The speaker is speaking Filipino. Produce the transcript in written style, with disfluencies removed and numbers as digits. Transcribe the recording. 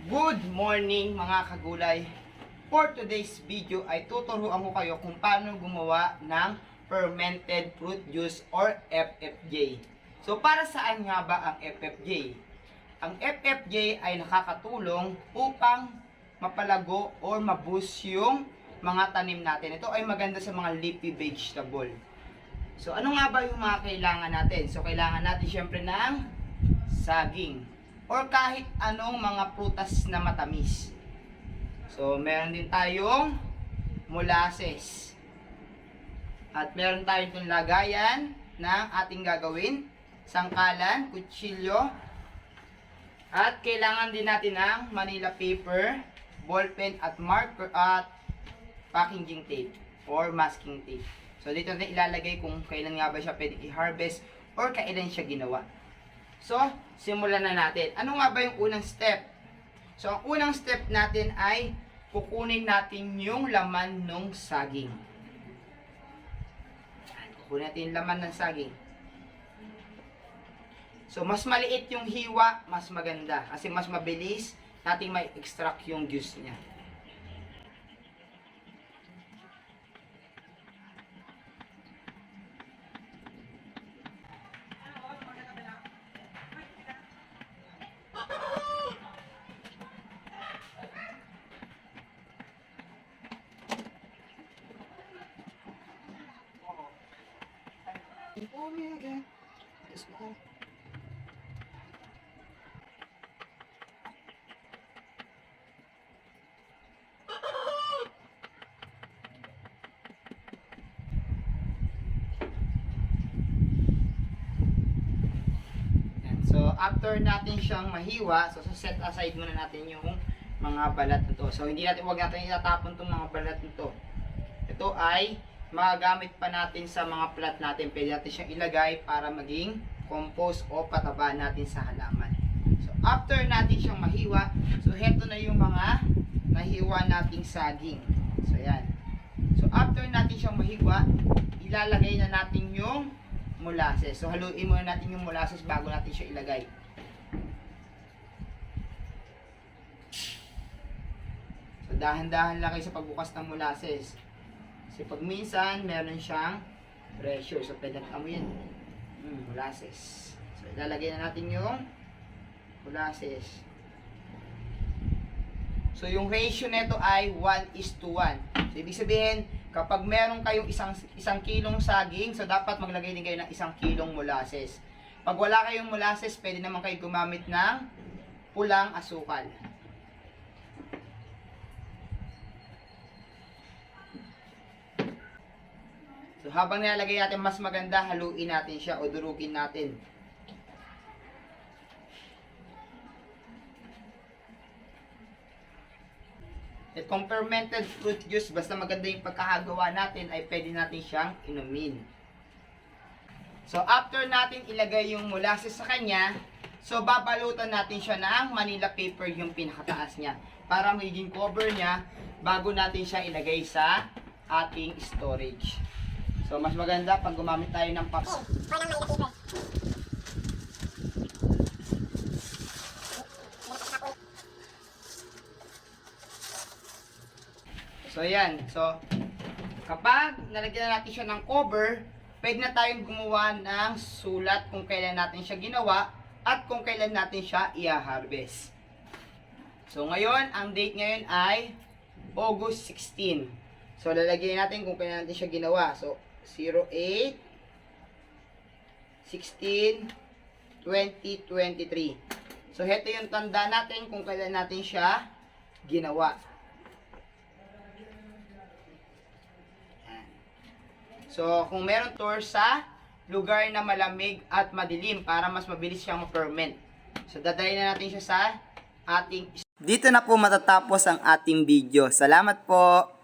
Good morning mga kagulay. For today's video ay tuturuan ko kayo kung paano gumawa ng fermented fruit juice or FFJ. So para saan nga ba ang FFJ? Ang FFJ ay nakakatulong upang mapalago or maboost yung mga tanim natin. Ito ay maganda sa mga leafy vegetable. So ano nga ba yung mga kailangan natin? So kailangan natin syempre ng saging or kahit anong mga prutas na matamis. So, meron din tayong molasses. At meron tayong itong lagayan na ating gagawin. Sangkalan, kutsilyo. At kailangan din natin ng Manila paper, ballpen at marker at packaging tape or masking tape. So, dito natin ilalagay kung kailan nga ba siya pwede i-harvest or kailan siya ginawa. So, simulan na natin. Ano nga ba yung unang step? So, ang unang step natin ay kukunin natin yung laman ng saging. Kukunin natin yung laman ng saging. So, mas maliit yung hiwa, mas maganda. Kasi mas mabilis natin may extract yung juice niya. So, after natin siyang mahiwa, so set aside muna natin yung mga balat nito. So, huwag natin itatapon itong mga balat nito. Ito ay magagamit pa natin sa mga plant natin. Pwede natin siyang ilagay para maging compost o pataba natin sa halaman. So, after natin siyang mahiwa, so heto na yung mga nahiwa nating saging. So, yan. So, after natin siyang mahiwa, ilalagay na natin yung molasses. So, haluin muna natin yung molasses bago natin siya ilagay. So, dahan-dahan lang kayo sa pagbukas ng molasses. Kasi pag minsan, meron siyang pressure. So, pwede natin amoyin. Molasses. So, ilalagay na natin yung molasses. So, yung ratio nito ay 1:1. So, ibig sabihin, kapag meron kayong isang kilong saging, so dapat maglagay din kayo ng 1 kilong molasses. Pag wala kayong molasses, pwede naman kayo gumamit ng pulang asukal. So, habang nilalagay natin, mas maganda, haluin natin siya o durugin natin. Itong fermented fruit juice, basta maganda yung pagkakagawa natin, ay pwede natin siyang inumin. So, after natin ilagay yung molasses sa kanya, so babalutan natin siya ng Manila paper yung pinakataas niya para magiging cover niya bago natin siya ilagay sa ating storage. So, mas maganda pag gumamit tayo ng pops. So, ayan. So, kapag nalagyan na natin siya ng cover, pwede na tayong gumawa ng sulat kung kailan natin siya ginawa at kung kailan natin siya i-harvest. So, ngayon, ang date ngayon ay August 16. So, lalagyan natin kung kailan natin siya ginawa. So, 08 16 2023. So, heto yung tanda natin kung kailan natin siya ginawa. So, kung meron tour sa lugar na malamig at madilim para mas mabilis siyang ma-ferment. So, dadalhin na natin siya sa ating... Dito na po matatapos ang ating video. Salamat po!